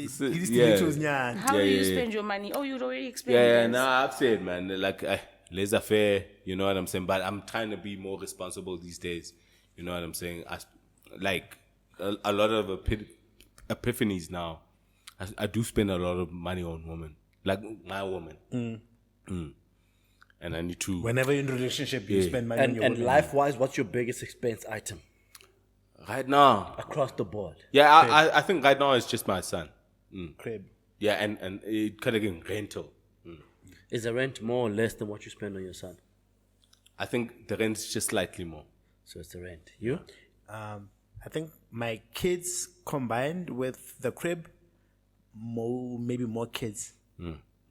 How do you spend your money? Oh, you'd already explained this. I've said, man, like, laissez-faire, you know what I'm saying? But I'm trying to be more responsible these days, you know what I'm saying? A lot of epiphanies now, I do spend a lot of money on women, like my woman. And I need to... Whenever you're in a relationship, you spend money on your woman. And life-wise, what's your biggest expense item? Right now... Across the board. Yeah, I think right now it's just my son. Crib. Yeah, and it kind of getting rental. Is the rent more or less than what you spend on your son? I think the rent's just slightly more. So it's the rent. You? I think my kids combined with the crib, maybe more kids.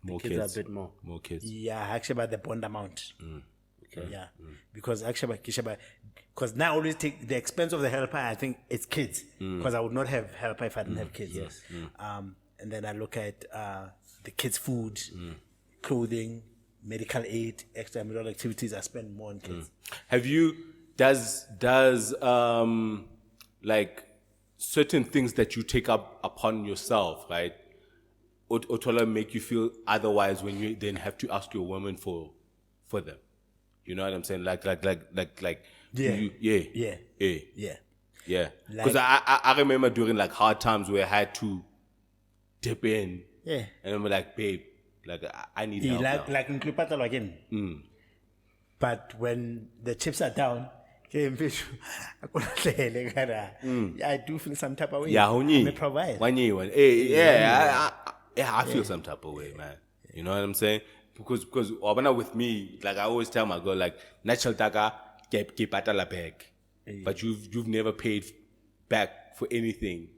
More kids are a bit more. More kids. Yeah, actually by the bond amount. Okay. Yeah, because actually, because now I always take the expense of the helper. I think it's kids, because I would not have helper if I didn't have kids. Yes. And then I look at the kids' food, clothing, medical aid, extramural activities. I spend more on kids. Have you? Does like certain things that you take up upon yourself, right? Or make you feel otherwise when you then have to ask your woman for them? You know what I'm saying? Like. Yeah. Yeah. Because I remember during like hard times where I had to dip in. Yeah. And I'm like, babe, like I need help now. Like in Klipatalo again. But when the chips are down, I do feel some type of way. Yeah, I'm a provider. I feel some type of way, man. You know what I'm saying? Because with me, like I always tell my girl, like natural taka keep la bag, but you've never paid back for anything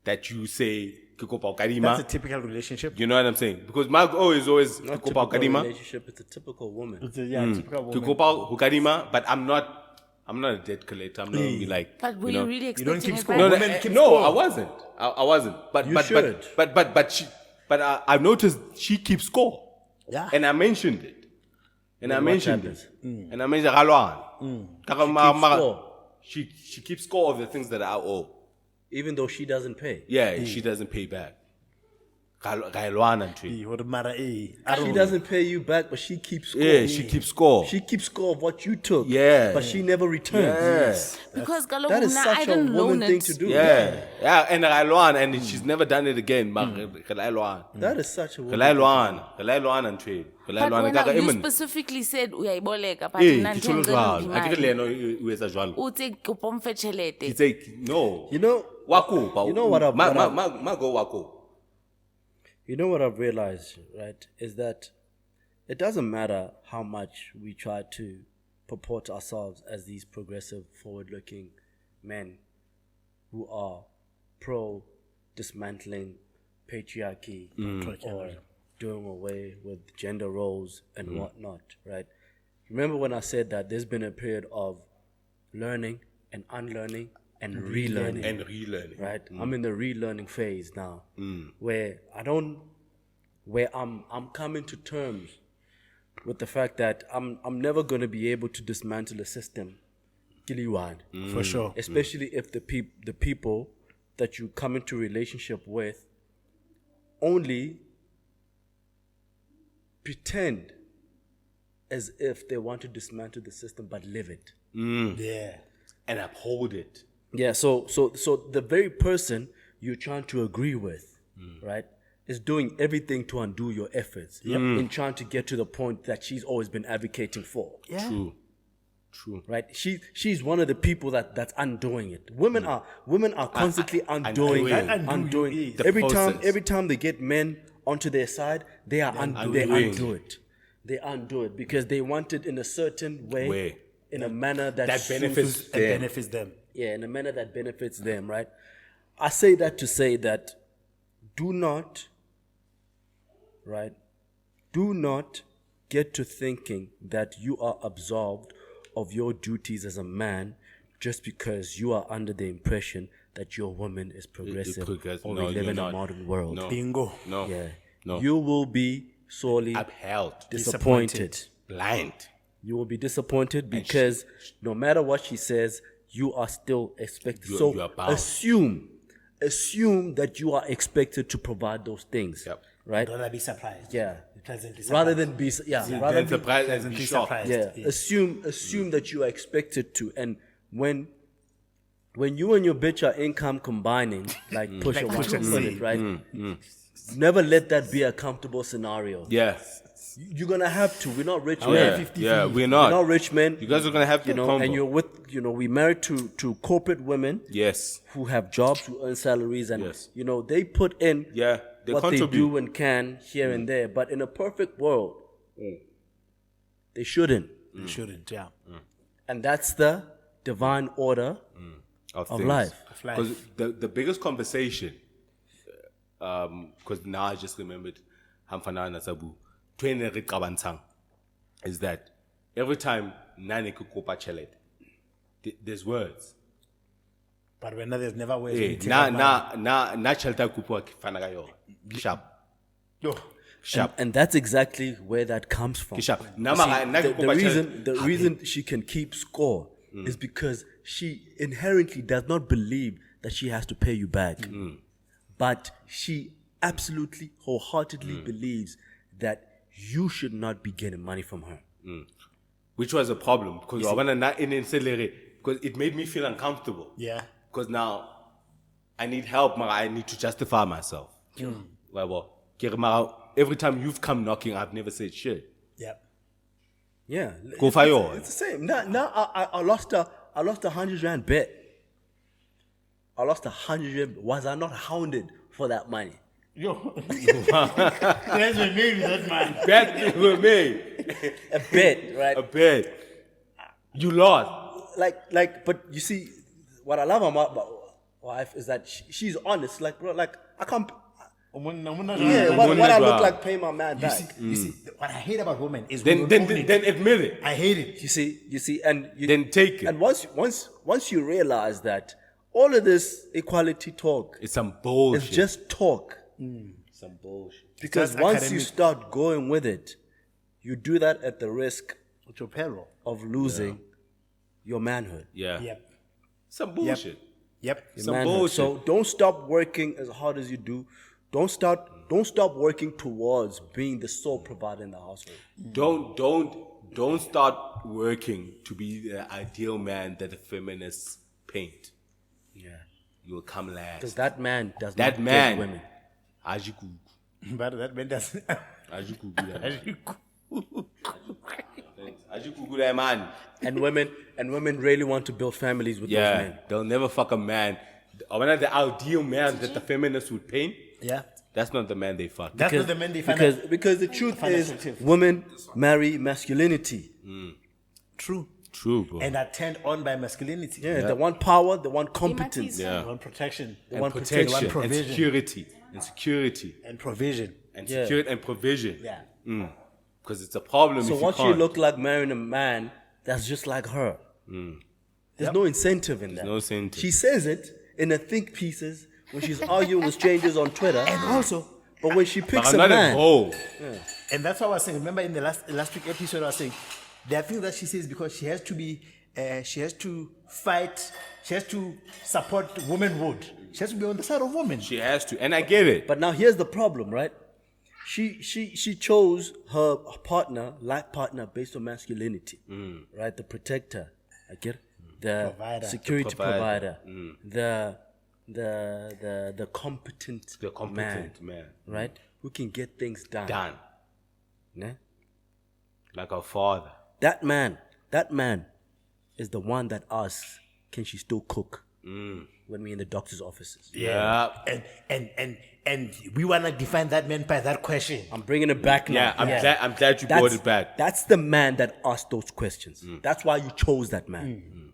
that you say. That's a typical relationship. You know what I'm saying? Because my goal is always not typical relationship. It's a typical woman. It's a typical woman. But I'm not a debt collector. I'm not gonna be like. But were you really expecting it back? I wasn't. I wasn't. But I've noticed she keeps score. Yeah. And I mentioned it. And I mentioned she keeps score of the things that I owe. Even though she doesn't pay. Yeah, she doesn't pay back. She doesn't pay you back, but she keeps score. Yeah, she keeps score. She keeps score of what you took. Yeah. But she never returns. Yes. Because that is such a woman thing to do. Yeah. And she's never done it again. That is such a woman thing. But when you specifically said uyayiboleka but uthi kupomfe chelete. He said no. You know what I've realized, right, is that it doesn't matter how much we try to purport ourselves as these progressive, forward-looking men who are pro-dismantling patriarchy or doing away with gender roles and whatnot, right? Remember when I said that there's been a period of learning and unlearning and relearning. Right? I'm in the relearning phase now, where I'm coming to terms with the fact that I'm never going to be able to dismantle a system, for sure. Especially if the people that you come into relationship with only pretend as if they want to dismantle the system but live it. Yeah. And uphold it. Yeah, so the very person you're trying to agree with, right, is doing everything to undo your efforts in trying to get to the point that she's always been advocating for. Yeah. True. Right? She's one of the people that's undoing it. Women are constantly undoing. Every time they get men onto their side, they undo it because they want it in a certain way. In a manner that benefits them. Yeah, in a manner that benefits them, right? I say that to say that do not get to thinking that you are absolved of your duties as a man just because you are under the impression that your woman is progressive or we live in a modern world. No. Bingo. No. Yeah. No. You will be sorely upheld, disappointed. Blind. You will be disappointed because no matter what she says, you are still expected. You are bound. assume that you are expected to provide those things. Yep. Right? Rather be surprised. Yeah. Pleasantly Rather surprised. than be, yeah, Then rather than surprised and be pleasantly shocked. surprised. yeah, assume that you are expected to, and when you and your bitch are income combining, like Pusha Like wants to Pusha put said. it, right? Never let that be a comfortable scenario. Yeah. You're gonna have to. We're not rich Yeah. men. Yeah. We're We're not. not rich men. You guys are gonna have to you know, combo. and you're with, we married to corporate women Yes. who have jobs, who earn salaries, and Yes. they put in Yeah. They what contribute. they do and can here and there. But in a perfect world, they shouldn't. You shouldn't, yeah. And that's the divine order of things. life. Of life. Because the biggest conversation, because now I just remembered Hamfana Nasabu, is that every time Nani kukopa chelet, there's words. But when there's never ways. Hey, we take our mind. na chelta kupo kifana kayo. Sharp. Yo. Sharp. And that's exactly where that comes from. Sharp. You see, the The reason she can keep score is because she inherently does not believe that she has to pay you back. But she absolutely, wholeheartedly believes that you should not be getting money from her. which was a problem because it made me feel uncomfortable. Yeah. Because now I need help, but I need to justify myself. Every time you've come knocking, I've never said shit. Yep. Yeah. Go for yours. It's the same. Now I lost a 100 rand bet. I lost 100 rand. Was I not hounded for that money? Yo. That's what made me that man. Bet were made. A bet, right? A bet. You lost. Like, but you see, what I love about my wife is that she's honest. Like, bro, like I can't. Yeah, what I look like paying my man back. You see, what I hate about women is Then admit it. I hate it. You see, and Then take it. And once you realize that all of this equality talk It's some bullshit. is just talk, some bullshit. because Just once you academic. start going with it, you do that at the risk With your peril. of losing your manhood. Yeah. Yep. Some bullshit. Yep. Your Some manhood. bullshit. So don't stop working as hard as you do. Don't stop working towards being the sole provider in the household. Don't start working to be the ideal man that the feminists paint. Yeah. You will come last. Because that man does That not man. get women. Ajiku. But that man doesn't. Ajiku. Ajiku that man. And women really want to build families with those Yeah. men. They'll never fuck a man. When the ideal man that the feminists would paint, Yeah. that's not the man they fuck. That's not the men they find out. Because the truth Find is, attractive. women marry masculinity. True. True, bro. And are turned on by masculinity. Yeah, they want power, they want competence. Yeah. They want protection. They and want protection, want and provision. security, and security, And provision. and Yeah. security, and provision. Yeah. Because it's a problem So if once you you can't. look like marrying a man that's just like her, there's no incentive in that. no incentive. She says it in her think pieces when she's arguing with strangers on Twitter. And also, But when she But picks I'm a not man, involved. and that's what I was saying. Remember in the last week episode, I was saying there are things that she says because she has to be, she has to fight, she has to support womanhood. She has to be on the side of women. She has to, and I get it. but now here's the problem, right? She chose her life partner based on masculinity, right? The protector, I get it. The Provider. security The provider. provider, the competent, The competent man. right? Who can get things done. Done. Yeah? Like our father. That man is the one that asks, can she still cook when we're in the doctor's offices? Yeah. And we want to define that man by that question. I'm bringing it back now. Yeah, I'm glad you brought it back. That's the man that asked those questions. That's why you chose that man.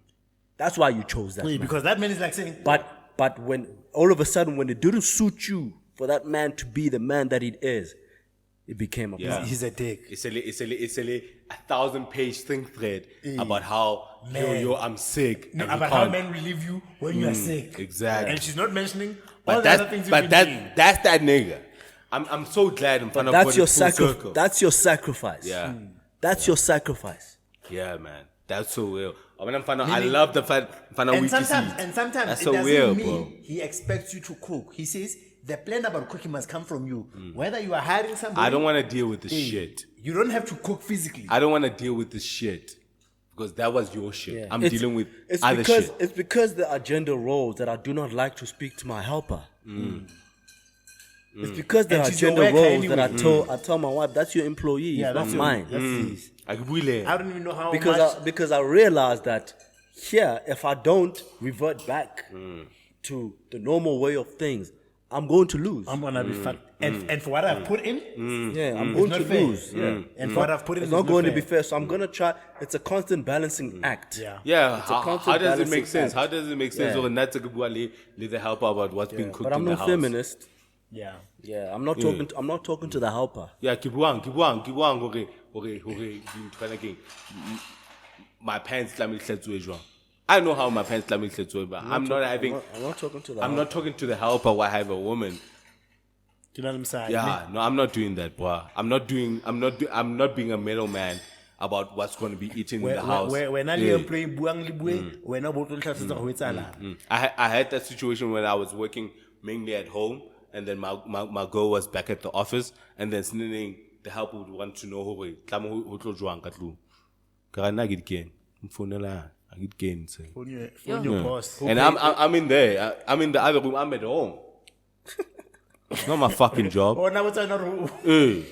That's why you chose that man. Because that man is like saying, But when all of a sudden when it didn't suit you for that man to be the man that he is, it became a problem. he's a dick. It's a 1,000-page thing thread about how yo, I'm sick. No, and you about how can't- men will leave you when you are sick. exactly. And she's not mentioning all But the other things you've been doing. that's that nigga. I'm so glad I'm trying to That's put your it full circle. That's your sacrifice. Yeah. That's your sacrifice. Yeah, man. That's so real. When I'm finding, I love the fact And sometimes that's it so doesn't weird, mean bro. he expects you to cook. He says the plan about cooking must come from you. Whether you are hiring somebody, I don't want to deal with this shit. You don't have to cook physically. I don't want to deal with this shit because that was your shit. Yeah. I'm It's- dealing with it's other because, shit. It's because there are gender roles that I do not like to speak to my helper. It's because there And are she's your gender worker roles that anyway. I tell my wife, that's your employee, Yeah, it's not that's your- mine. that's his. I really. I don't even know how Because I realized that here, if I don't revert back to the normal way of things, I'm going to lose. I'm gonna be fucked. And for what I've put in, Yeah, I'm going not to fair. lose. Yeah. And for what I've put in, It's not is going to fair. be fair. So I'm going to try. It's a constant balancing act. Yeah. Yeah, It's a how constant does it make balancing sense? act. How does it make sense? Yeah. Or not to leave the helper about what's being cooked But I'm in no the house. feminist. Yeah. Yeah, I'm not talking. I'm not talking to the helper. Yeah, keep on. Okay. My pants I know how my pants but I'm not having. I'm not talking to the. I'm not talking to the helper while I have a woman. Do you know what I'm saying? Yeah, no, I'm not doing that, bro. I'm not being a middleman about what's going to be eaten in the house. When I Yeah. employee buang libue, when I bought the classes of I had that situation when I was working mainly at home, and then my girl was back at the office, and then suddenly the helper would want to know who phone your boss. and I'm in there. I'm in the other room. I'm at home. It's not my fucking job. Oh, now what's another? Hey,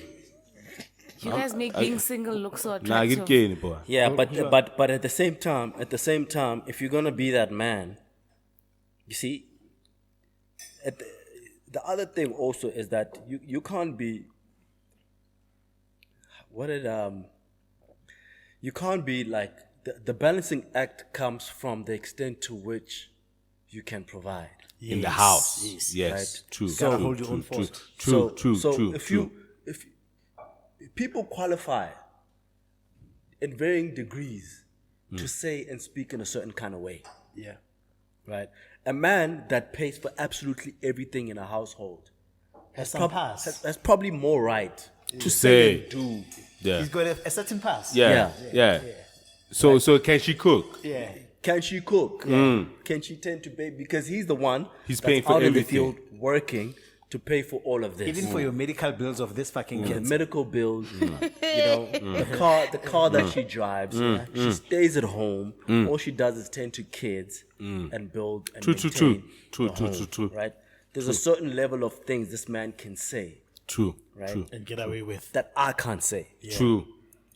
You guys make being single look so nah, attractive. get game, boy. Yeah, but at the same time, if you're gonna be that man, you see, the other thing also is that you can't be. You can't be like the balancing act comes from the extent to which you can provide. In the house. Yes. Right. True. You gotta True, hold your true, own true, force. True. So if true. if people qualify in varying degrees to say and speak in a certain kind of way, Yeah. right? A man that pays for absolutely everything in a household Has some pass. has probably more right to say. and do. Yeah. He's got a certain pass. Yeah. So can she cook? Yeah. Can she cook? Can she tend to pay? Because he's the one He's that's paying for out in the everything. field working to pay for all of this. Even for your medical bills of this fucking the cancer. medical bills, the car that she drives, she stays at home. All she does is tend to kids and build and True. maintain True, the true, home, true, true. Right? There's a certain level of things this man can say, True. right? True. And get away with. That I can't say, True.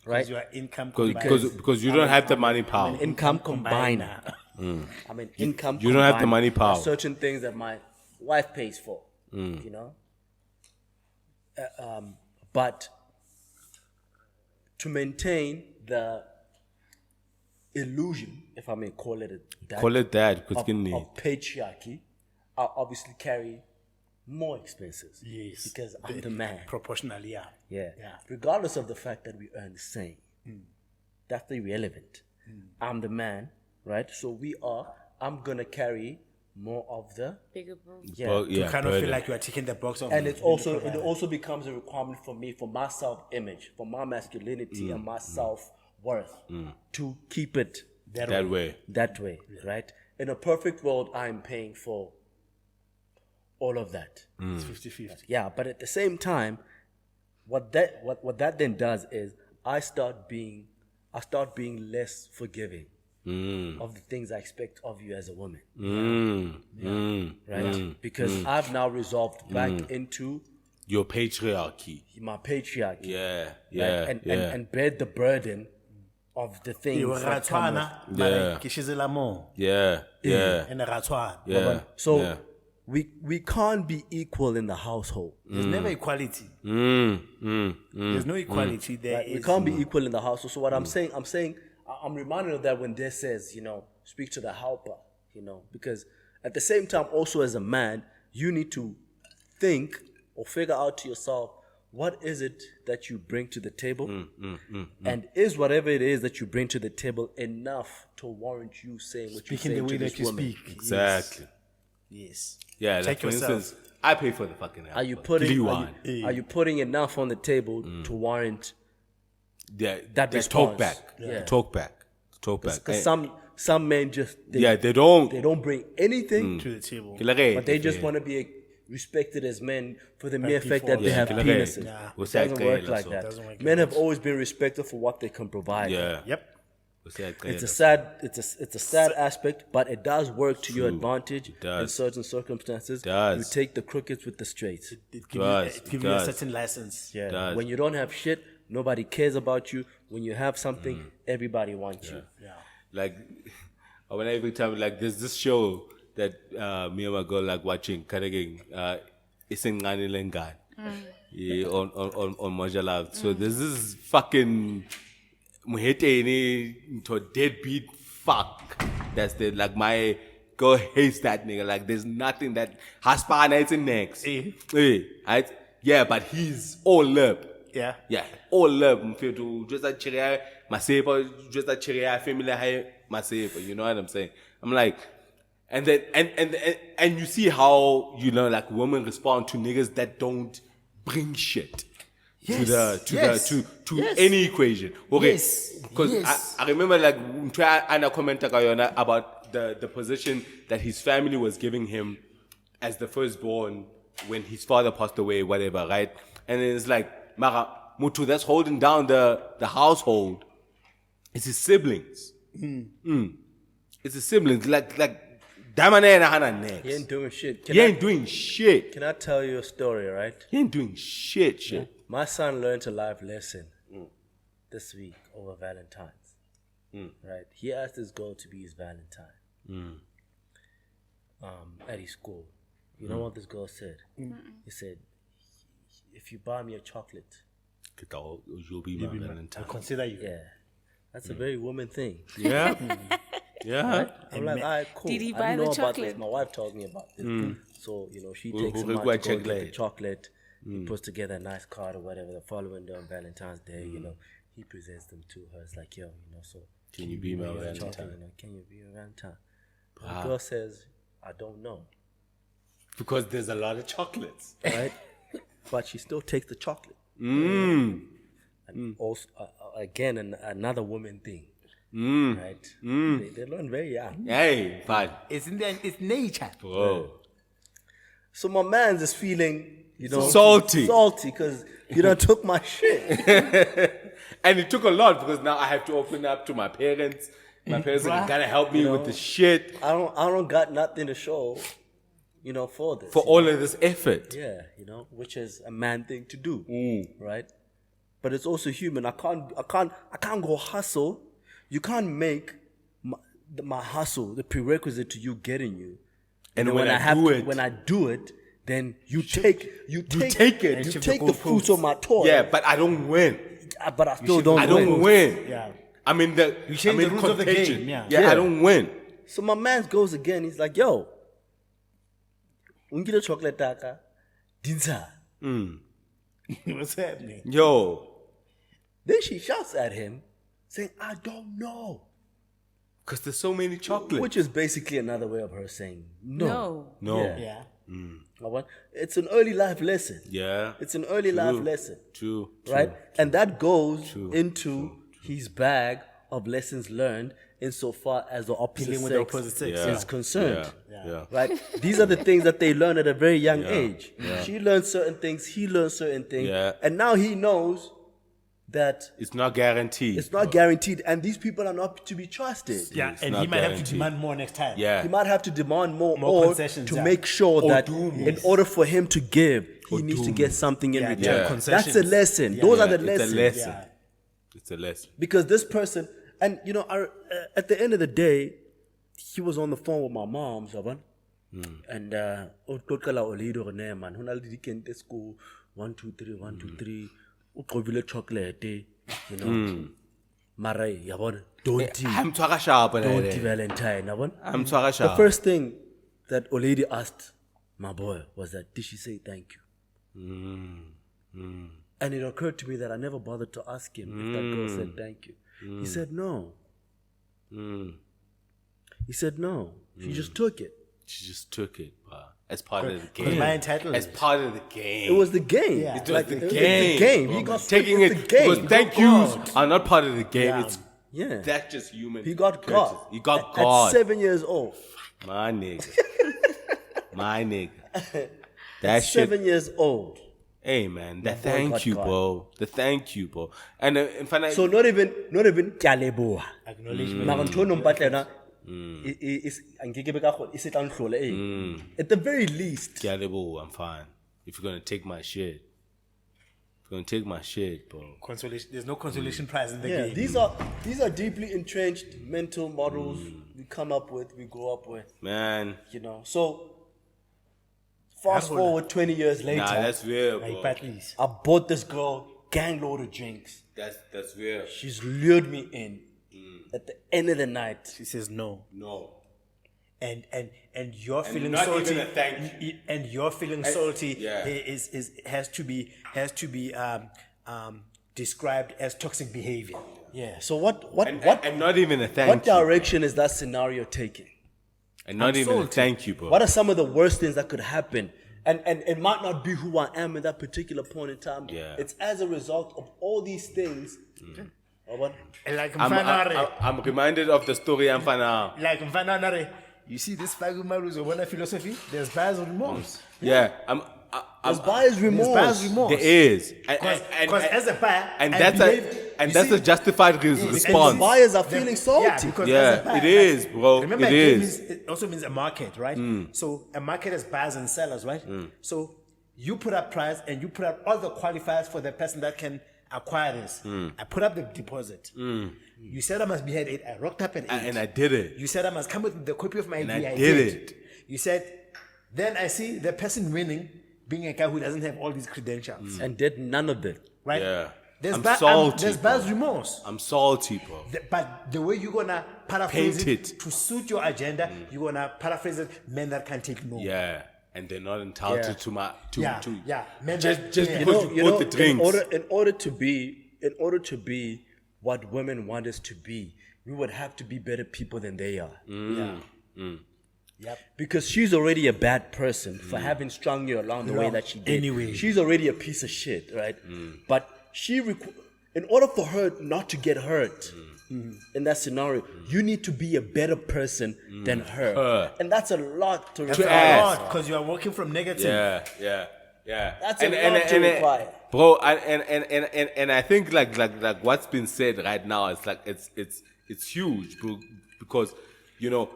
right? Your income Because you don't have the money power. Income combiner. I mean, income. You don't have the combined. money power. There's certain things that my wife pays for, you know. But to maintain the illusion, if I may call it that, Call it that. Because of patriarchy, I obviously carry more expenses. Yes. Because I'm the man. proportionally, yeah. Yeah. Yeah. Regardless of the fact that we earn the same. That's irrelevant. I'm the man, right? So I'm going to carry more of the. Bigger bill. Yeah. Well, You yeah, kind of feel burden. like you are taking the box off. And it also becomes a requirement for me, for my self-image, for my masculinity and my self-worth to keep it that way. that way, right? In a perfect world, I'm paying for all of that. It's 50-50. Yeah, but at the same time, what that then does is I start being less forgiving of the things I expect of you as a woman. Right? Because I've now resolved back into Your patriarchy. my patriarchy. Yeah. Right? And bear the burden of the things that come with. Yeah. Yeah. So we can't be equal in the household. There's never equality. There's no equality. There Right? We is. can't be equal in the household. So what I'm saying, I'm reminded of that when there says, speak to the helper, because at the same time, also as a man, you need to think or figure out to yourself, what is it that you bring to the table? And is whatever it is that you bring to the table enough to warrant you saying what Speaking you're saying the way to this that you woman? speak. Exactly. Yes. Yeah, Check like for yourself. instance, I pay for the fucking helper. Are you putting enough on the table to warrant that that talk response? back? Yeah. Talk back. Talk back. Because some men just they don't. they don't bring anything To the table. but they just want to be respected as men for the mere fact that they have penises. Yeah. It doesn't work like that. Doesn't work Men like have always been respected for what they can provide. Yeah. Yep. It's a sad aspect, but it does work to your advantage does. in certain circumstances. Does. You take the crookeds with the straights. It Does. gives you a certain license. Yeah. Does. When you don't have shit, nobody cares about you. When you have something, everybody wants you. Yeah. Like, when every time, like, there's this show that me and my girl like watching, it's in Lengan. Yeah, on Moja Love. So there's this fucking to deadbeat fuck. That's the like my girl hates that nigga. Like there's nothing that Haspana in next. Right? Yeah, but he's all lip. Yeah. Yeah, all love. Mfethu just a chiria masepa, just a chiria family high masepa. You know what I'm saying? I'm like, and then and you see how like women respond to niggas that don't bring shit to any equation. Okay, because I remember like Anna commented about the position that his family was giving him as the firstborn when his father passed away, whatever, right? And then it's like, Mara Mutu, that's holding down the household. It's his siblings. It's his siblings. Like Damane and Hana next. He ain't doing shit. He ain't doing shit. Can I tell you a story, right? He ain't doing shit. My son learned a life lesson this week over Valentine's. Right? He asked his girl to be his Valentine at his school. You know what this girl said? He said, if you buy me a chocolate, you'll be my Valentine. I'll consider you. yeah, that's a very woman thing. Yeah. Yeah. Right? I'm like, all right, cool. Did he I buy didn't the know about this. chocolate? My wife told me about this. So, she takes him who out go to go check get the later? chocolate. He puts together a nice card or whatever. The following day on Valentine's Day, he presents them to her. It's like, yo, so Can you be my chocolate, Valentine? can you be a Valentine? The girl says, I don't know. Because there's a lot of chocolates. Right? But she still takes the chocolate. And also, again, another woman thing. Right? They learn very young. Hey, but It's nature. bro. So my man's is feeling, Salty. because you done took my shit. And it took a lot because now I have to open up to my parents. My parents are gotta help me with the shit I don't got nothing to show, for this. for all of this effort. Yeah, which is a man thing to do, right? But it's also human. I can't go hustle. You can't make my hustle the prerequisite to you getting you. And then when I do it, then you take the fruits of my toil. Yeah, but I don't win. But I still don't. I don't win. Yeah. I'm in change the rules of the contention. game, yeah. Yeah, I don't win. So my man goes again. He's like, "Yo, ungile chocolate taka, dinsa." What's happening? Yo, Then she shouts at him, saying, "I don't know," because there's so many chocolates. which is basically another way of her saying no. No. Yeah. Yeah. It's an early life lesson. Yeah. It's an early life lesson, True. right? And that goes into his bag of lessons learned insofar as the opposite Dealing with sex the opposite sex, is concerned. Yeah. Right? These are the things that they learn at a very young age. She learns certain things, he learns certain things, Yeah. and now he knows that It's not guaranteed. it's not guaranteed, and these people are not to be trusted. Yeah, It's and not he might have to guaranteed. demand more next time. Yeah. He might have to demand more More or concessions, to yeah. make sure Or that do more. in order for him to give, he needs to get something in Yeah, return. yeah. That's a Concessions. lesson. Yeah. Those are the It's a lessons. lesson. Yeah. It's a lesson. Because this person, and at the end of the day, he was on the phone with my mom, Saban. And Otkala Olido Rene, man, Honal Dikente school, 1, 2, 3, 1, 2, 3, Ukrovile chocolate, Marai, Yabon, don't I'm talking sharp. Valentine, Yabon. I'm talking The sharp. first thing that Olady asked my boy was that, did she say thank you? And it occurred to me that I never bothered to ask him if that girl said thank you. He said no. He said no. She just took it. She just took it, as part of the Because game. my entitlement. As part of the game. It was the game. Yeah. It was the it was game. the game. He got taking it's it the game. because thank yous are not part of the game. Yeah. It's Yeah. That's just human. He got courtesy. God. He got At God. 7 years old. My nigga. My nigga. That shit. 7 years old. Hey man, the boy thank got you, God. bro. The thank you, bro. And in fact, So not even kyaleboha. Acknowledgement. Mara ntho eno mpatlela angeke be ka kgona e se tla nhlole at the very least. I'm fine. If you're gonna take my shit, bro. Consolation. There's no consolation prize in the Yeah, game. these are deeply entrenched mental models we come up with, we grow up with, Man, you know. So fast forward 20 years later, nah, that's real, Like, bro. but please. I bought this girl gang load of drinks. That's real. She's lured me in. At the end of the night, She says no. No. And you're feeling not salty. even a thank you. And you're feeling salty yeah. has to be described as toxic behavior. yeah. So what And not even a thank what you. direction is that scenario taking? And not even a thank you, bro. What are some of the worst things that could happen? And it might not be who I am at that particular point in time. Yeah. It's as a result of all these things. Like I'm reminded of the story I'm now. like Mfananare, you see this Fagumaru's one philosophy, there's buyer's remorse. Yeah, There's buyer's remorse. There's buyer's remorse. there is. Because as a buyer, And I that's behave- a you that's see, a justified The response. buyers are feeling salty. Yeah, because Yeah, as a buyer, it is, bro. Remember, It a game is. it also means a market, right? So a market has buyers and sellers, right? So you put up price and you put up all the qualifiers for the person that can acquire this. I put up the deposit. You said I must be at 8. I rocked up at 8. And I did it. You said I must come with the copy of my ID. I did it. You said, then I see the person winning being a guy who doesn't have all these credentials, And did none of it. right? Yeah. There's I'm ba- salty, there's bro. buyer's remorse. I'm salty, bro. But the way you're gonna paraphrase Paint it to suit your agenda, you're gonna paraphrase it. Men that can take no. Yeah. And they're not entitled Yeah. to my to Yeah, to yeah. Men just that- just yeah. because you bought the drinks. in order to be what women want us to be, we would have to be better people than they are. Yep. Because she's already a bad person for having strung you along the way that she did. Anyway. She's already a piece of shit, right? But in order for her not to get hurt in that scenario, you need to be a better person than her. And that's a lot to That's require. a lot because you are working from negative. Yeah. That's a lot to require. Bro, and I think like what's been said right now is like it's huge, bro, because you know,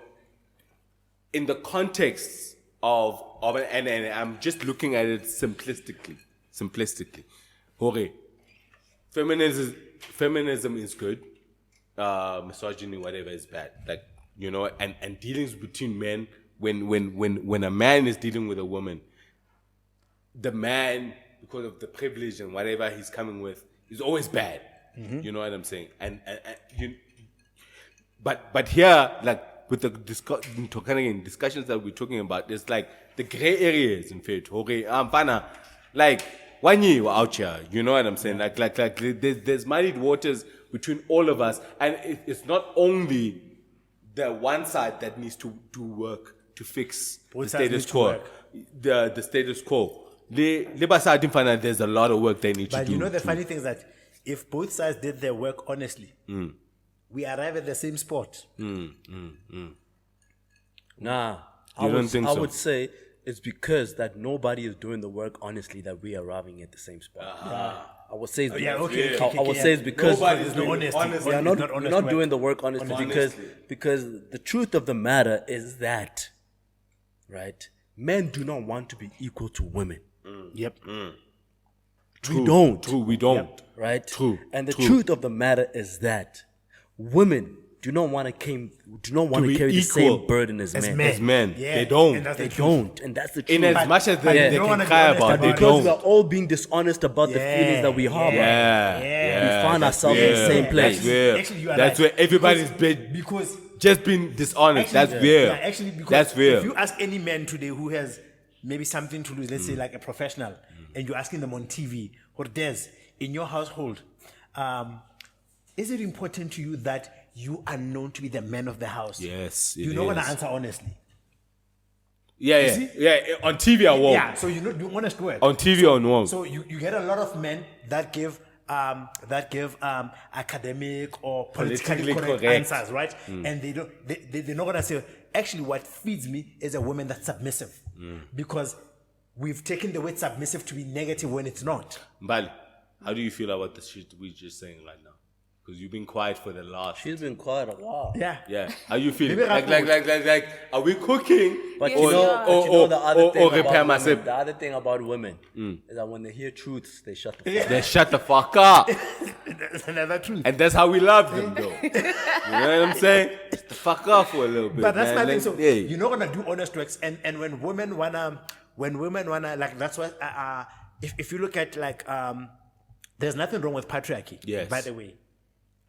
in the context of and I'm just looking at it simplistically. Okay. Feminism is good. Misogyny, whatever, is bad. Like, you know, and dealings between men, when a man is dealing with a woman, the man, because of the privilege and whatever he's coming with, is always bad. You know what I'm saying? And but here, like with the discussions that we're talking about, there's like the gray areas in fact. Okay, like one year we're out here. You know what I'm saying? Like there's muddied waters between all of us, and it's not only the one side that needs to do work to fix Both the sides status need to quo. work. The status quo. There's a lot of work they need to do. But you know the funny thing is that if both sides did their work honestly, we arrive at the same spot. Nah, You don't think I so? would say it's because that nobody is doing the work honestly that we are arriving at the same spot. I would say it's Yeah, because, okay, I would say it's because Nobody's doing honesty. honesty. we are It's not, honest we're not work. doing the work honestly because the truth of the matter is that, right, men do not want to be equal to women. Yep. We don't. True, we don't. Right? True, And the true. truth of the matter is that women do not want to carry the equal same burden as men. As men, Yeah, they don't. and that's the They truth. don't, and that's the truth. In as much as but they you don't can wanna be cry honest about, about they it. because we don't. are all being dishonest about the feelings that we harbor. Yeah, We find that's ourselves in the weird. same place. That's weird. Actually, you are That's right. where everybody's been Because just being dishonest. That's weird. Yeah, actually, because That's weird. if you ask any man today who has maybe something to lose, let's say like a professional, and you're asking them on TV or Des, in your household, is it important to you that you are known to be the man of the house? Yes, it You're not gonna is. answer honestly. Yeah. On TV, I won't. Yeah, so you know, do honest work. On TV, I won't. So you get a lot of men that give academic or politically Politically correct correct. answers, right? And they're not gonna say, actually, what feeds me is a woman that's submissive, because we've taken the word submissive to be negative when it's not. Mbali, how do you feel about the shit we're just saying right now? Because you've been quiet for the last. She's been quiet a while. Yeah. How you feeling? Maybe Like, are we cooking? But Yes, you know, yeah. but you know the other thing repair about women, myself. the other thing about women is that when they hear truths, they shut the fuck up. They shut the fuck up. That's another truth. And that's how we love them, though. You know what I'm saying? Shut the fuck up for a little bit. But that's man. my thing. So Hey. you're not gonna do honest works, and when women wanna, like, that's why. If you look at like, there's nothing wrong with patriarchy. Yes. By the way,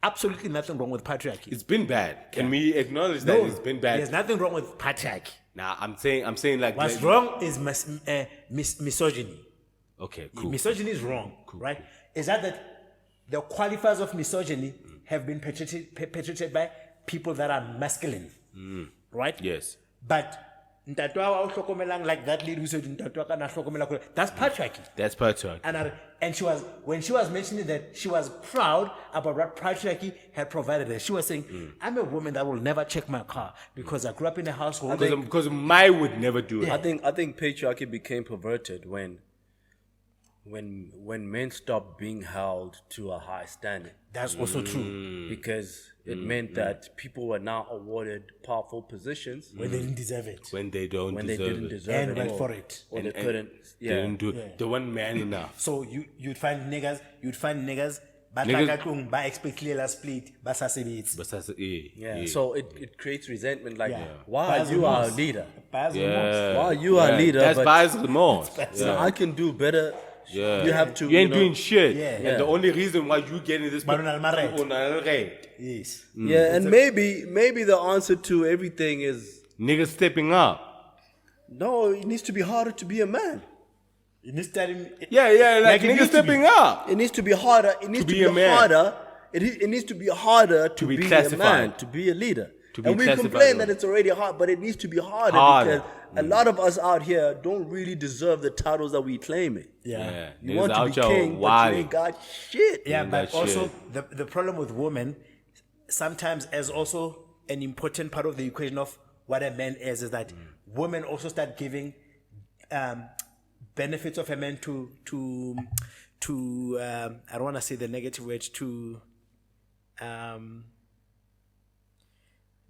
absolutely nothing wrong with patriarchy. It's been bad. Can we acknowledge that it's been bad? There's nothing wrong with patriarchy. Nah, I'm saying like. What's wrong is misogyny. Okay, cool. Misogyny is wrong, right? Is that the qualifiers of misogyny have been perpetrated by people that are masculine, right? Yes. But ntatwa hlokomelang, like that lady who said ntatwa kana hlokomela, that's patriarchy. That's patriarchy. And when she was mentioning that she was proud about what patriarchy had provided her, she was saying, "I'm a woman that will never check my car because I grew up in a household." Because my would never do it. I think patriarchy became perverted when men stopped being held to a high standard. That's also true. Because it meant that people were now awarded powerful positions When they didn't deserve it. When they don't when they deserve didn't it. deserve And it. went or- for it. Or they And couldn't. They Yeah. didn't do it. They weren't man enough. So you'd find niggas ba Niggas- tla ka tlung, ba expect clear split, ba sa sebetse. But that's Yeah. So it creates resentment. Like, Yeah. why Bias are you our remorse. leader? Bias Yeah. remorse. Why are you our leader? That's but bias remorse. you know, I can do better. Yeah. You have to. You ain't know- doing shit. Yeah. And the only reason why you getting this But on Almaret. on Almaret. Yes. Yeah, and maybe the answer to everything is Niggas stepping up. no. It needs to be harder to be a man. In this time, Yeah, like it niggas used to be. stepping up. It needs to be harder. It needs to be be, a man. harder. It needs to be harder to be be a classified. man, to be a leader. To be And we classified, complain right. that it's already hard, but it needs to be harder, Harder. because a lot of us out here don't really deserve the titles that we claiming. Yeah. You Niggas want to out be here king, but wilding. you ain't got shit. yeah, Doing but that also shit. the problem with women, sometimes as also an important part of the equation of what a man is that women also start giving benefits of a man to I don't want to say the negative word, to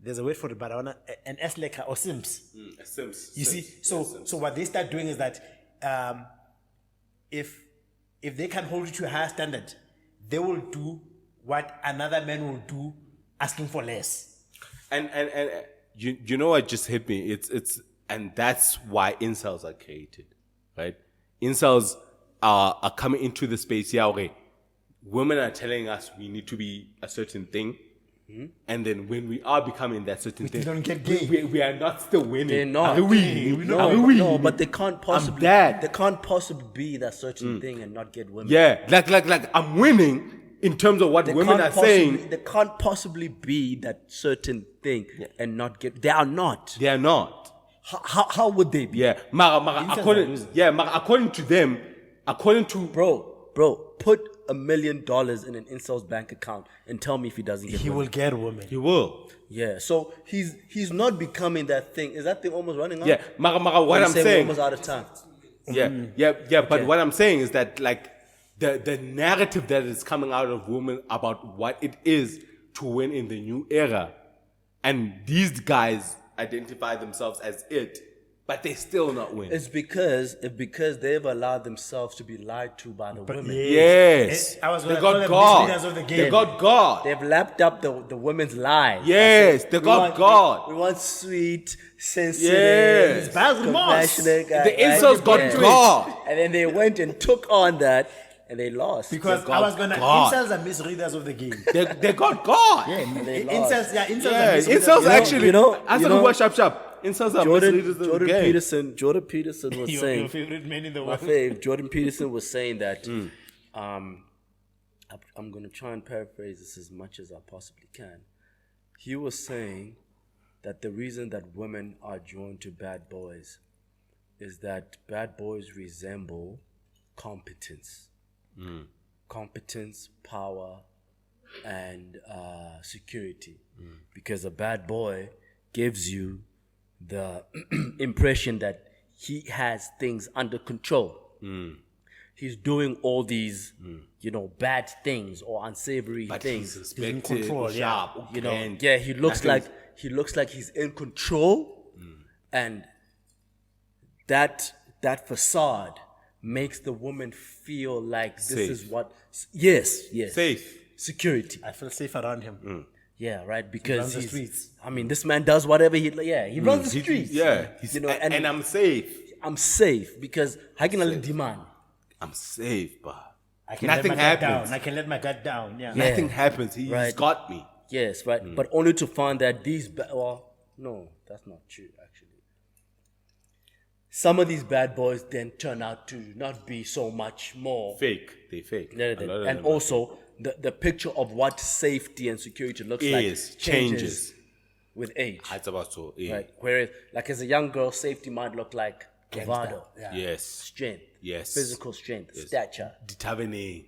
there's a word for it, but I want to an esleka or simps. You see, so what they start doing is that if they can hold you to a higher standard, they will do what another man will do, asking for less. And you know what just hit me? It's and that's why incels are created, right? Incels are coming into the space here. Okay, women are telling us we need to be a certain thing, and then when we are becoming that certain thing, don't get gay. we are not still winning. They're not. Are we? No, but they can't possibly. dead. They can't possibly be that certain thing and not get women. Yeah, like I'm winning in terms of what They women can't are saying. They can't possibly be that certain thing and not get. They are not. They are not. How would they be? Yeah, mara, according to them, according to Bro, put $1 million in an incel's bank account and tell me if he doesn't get He women. will get a woman. he will. Yeah, so he's not becoming that thing. Is that thing almost running out? Yeah, mara, what You I'm say we're saying. almost out of time. Yeah. But what I'm saying is that like the narrative that is coming out of women about what it is to win in the new era, and these guys identify themselves as it, but they still not win. It's because they've allowed themselves to be lied to by the women. Yes, I was they gonna call got them God. misleaders of the game. They got God. They've lapped up the women's lies. Yes, they got God. We want sweet, sensitive, Yes. Baz Moss. compassionate guy. The incels got God. And then they went and took on that, and they lost. Because They I got was gonna God. incels are misreaders of the game. They got God. they lost. Incels, yeah, incels Yeah, are misreaders. incels actually. you know, Answer the word sharp. Incels are misleaders of the game. Jordan Peterson was Your saying, favorite man in the my world. fave, Jordan Peterson was saying that, I'm going to try and paraphrase this as much as I possibly can. He was saying that the reason that women are drawn to bad boys is that bad boys resemble competence. competence, power, and security. Because a bad boy gives you the impression that he has things under control. He's doing all these, bad things or unsavory But things. he's respected, control, sharp, yeah. Yeah, he looks like he's in control, and that facade makes the woman feel like this Safe. is what. Yes, safe. security. I feel safe around him. Yeah, right. Because runs the he's- streets. I mean, this man does whatever he runs the streets. He's, and I'm safe. I'm safe because I can only demand. I'm safe, but I can nothing let my guard happens. down. I can let my guard down. Yeah. Yeah. Nothing happens. He's Right. got me. Yes, right. But only to find that no, that's not true. Actually, some of these bad boys then turn out to not be so much more. Fake. They fake. A lot of And them also, the picture of what safety and security looks like changes with age. It's about so. Yeah. Right. Whereas, like as a young girl, safety might look like bravado, Yes. strength, Yes. physical strength, stature, Determining.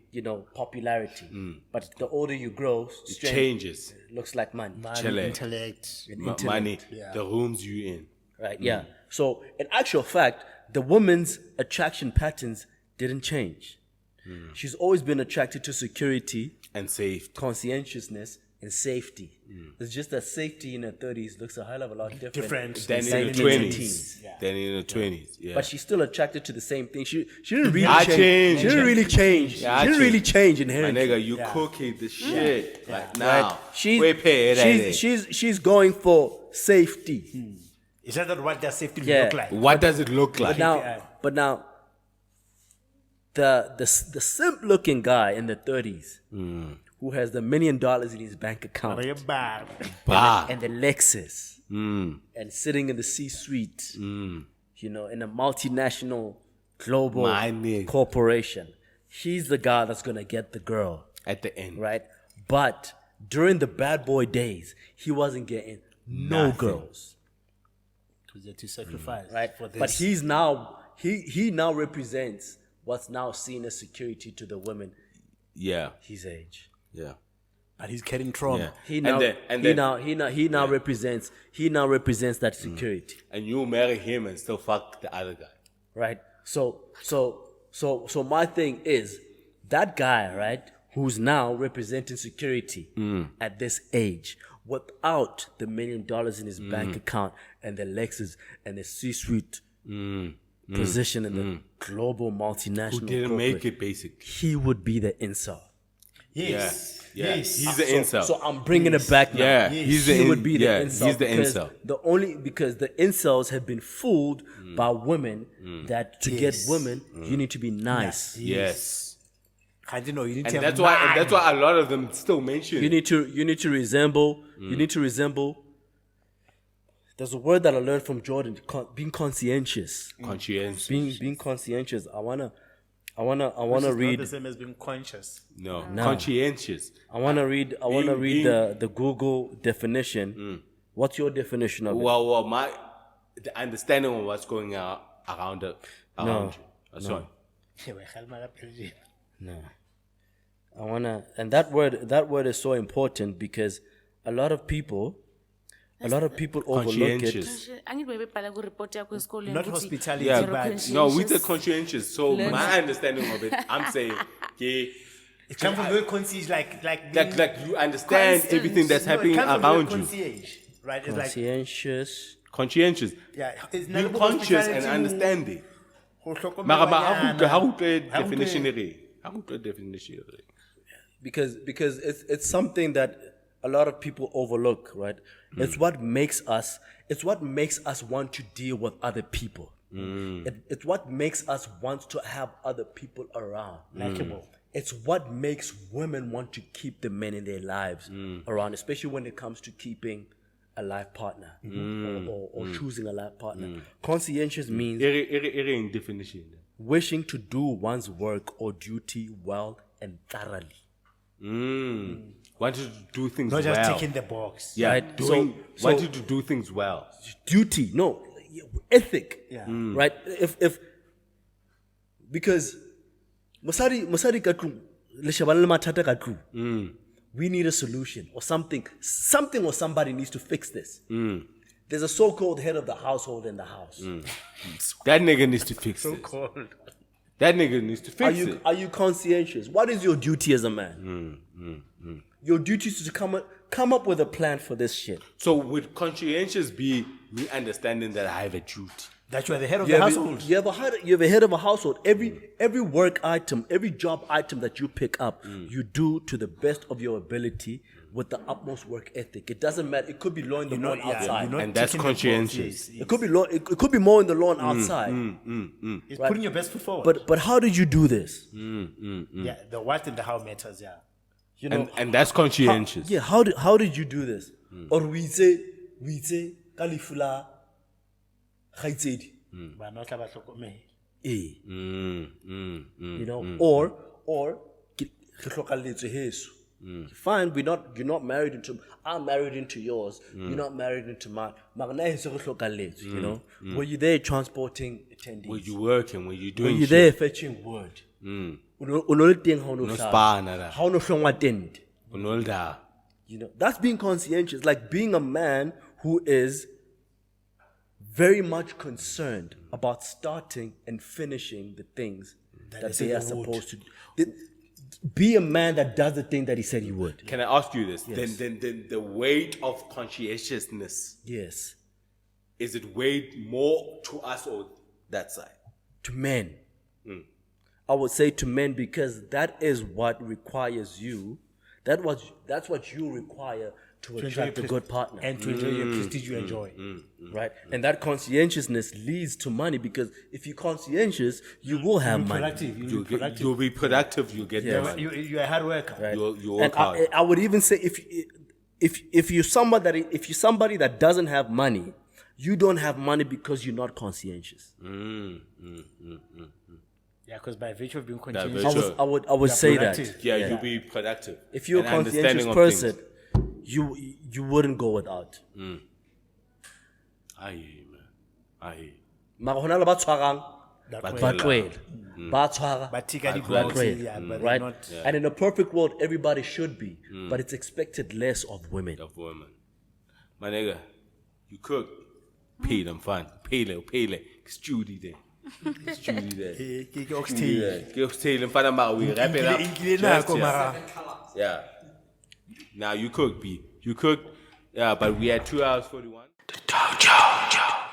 popularity. But the older you grow, It strength changes. looks like money. Chile. Intellect. Money. The rooms you in. Right? Yeah. So, in actual fact, the woman's attraction patterns didn't change. She's always been attracted to security, And safe. conscientiousness, and safety. It's just that safety in her 30s looks a hell of a lot different. Then than in the her 20s. teens. Then in the 20s. Yeah. But she's still attracted to the same thing. She didn't really I change. changed. She didn't really change. Yeah, I she didn't really changed. change My inherently. nigga, you cooking the shit right now. Right? She's, We pay it. she's going for safety. Is that what does safety Yeah. look like? What does it look like? But now, the simp looking guy in the 30s who has the $1 million in his bank account Bah. and the Lexus and sitting in the C-suite, in a multinational global My nigga. corporation. He's the guy that's gonna get the girl, At the end. right? But during the bad boy days, he wasn't getting no Nothing. girls, To sacrifice. right? For this. But he's now he now represents what's now seen as security to the women Yeah. his age. Yeah. But he's carrying trauma. Yeah. He now And then he now represents that security, and you marry him and still fuck the other guy. right? So my thing is that guy, right, who's now representing security at this age, without the $1 million in his bank account and the Lexus and the C-suite position in the global multinational Who didn't corporate, make it, basically. he would be the incel. Yes. Yeah. Yes. He's the incel. So I'm bringing it back now. Yeah. He's the He would be the yeah, incel. He's the because incel. because the incels have been fooled by women that to get women you need to be nice. Yes. I don't know. You need to And have that's why a lot of them still mention You need to resemble. You need to resemble. There's a word that I learned from Jordan. Being conscientious. conscience. Being conscientious. I wanna It's not read. the same as being conscious. No. Conscientious. I wanna read Being- the Google definition. What's your definition of it? Well, the understanding of what's going on around you. That's all. No. And that word is so important because a lot of people overlook it. Conscientious. angithi bebebhala kureport yakho esikoleni Not ukuthi hospitality, Yeah, you're but no, with the conscientious. conscientious. So Learn. my understanding of it, I'm saying, okay, it comes from very concierge, like like you understand conscience. everything that's No, it happening comes from very around you. concierge, right? It's like Conscientious. Conscientious. yeah, it's Being not conscious and hospitality, understanding. ho hlokomela Mara ba banyana. ha utlwe Ha utlwe- definition e re. Ha utlwe definition e re. because it's something that a lot of people overlook, right? It's what makes us want to deal with other people. It's what makes us want to have other people around. Likeable. It's what makes women want to keep the men in their lives around, especially when it comes to keeping a life partner or choosing a life partner. Conscientious means E re in definition. wishing to do one's work or duty well and thoroughly. Wanted to do things Not just well. ticking the box. Yeah, Right? So- wanted to do things well. Duty, no, ethic. Yeah. Right? If because Masari ka tlung, we need a solution or something or somebody needs to fix this. There's a so-called head of the household in the house. That nigga needs to fix it. Cold. That nigga needs to fix it. Are you conscientious? What is your duty as a man? Your duty is to come up with a plan for this shit. So would conscientious be me understanding that I have a duty? That you are the head of the household. You have a head of a household. Every work item, every job item that you pick up, you do to the best of your ability with the utmost work ethic. It doesn't matter. It could be lawn in the lawn outside. And that's conscientious. It could be lawn. It could be mowing the lawn outside. It's putting your best foot forward. But how did you do this? Yeah, the what and the how matters. Yeah. You know, And that's conscientious. how did you do this? Or we say kalifula khaitsedi. But not about me. You know, or fine, you're not married into. I'm married into yours. You're not married into mine. You know, were you there transporting attendees? Were you working? Were you Were doing you there fetching word? You know, that's being conscientious, like being a man who is very much concerned about starting and finishing the things that they are supposed to do. Be a man that does the thing that he said he would. Can I ask you this? Yes. Then the weight of conscientiousness, Yes. is it weighed more to us or that side? To men. I would say to men because that is what requires you. That's what you require to attract a good partner. And to enjoy your prestige you enjoy. Right? And that conscientiousness leads to money because if you're conscientious, you will have money. Productive. You'll be productive. You'll get the money. You're a hard worker. Right? You'll And work hard. I would even say if you're somebody that doesn't have money, you don't have money because you're not conscientious. Yeah, because by virtue of being By conscientious, virtue. I would say productive. that. Yeah, you'll be productive. If you're a And understanding conscientious of person, you wouldn't go without. I hear you, man. I hear you. Mara hona le ba tshwarang that But way. ba tloela. Ba tshwara, But tika di ba gloves, tloela. yeah, but Right? not. And in a perfect world, everybody should be, but it's expected less of women. Of women. My nigga, you cook, pay them fun. Pay them. It's Judy there. It's Judy there. Ke oxtail. Yeah, give tail and find out we wrap it up. Inkile Just, nako, yeah. mara. Yeah. Now you cook, B. You cook. Yeah, but we had 2 hours 41. Dojo.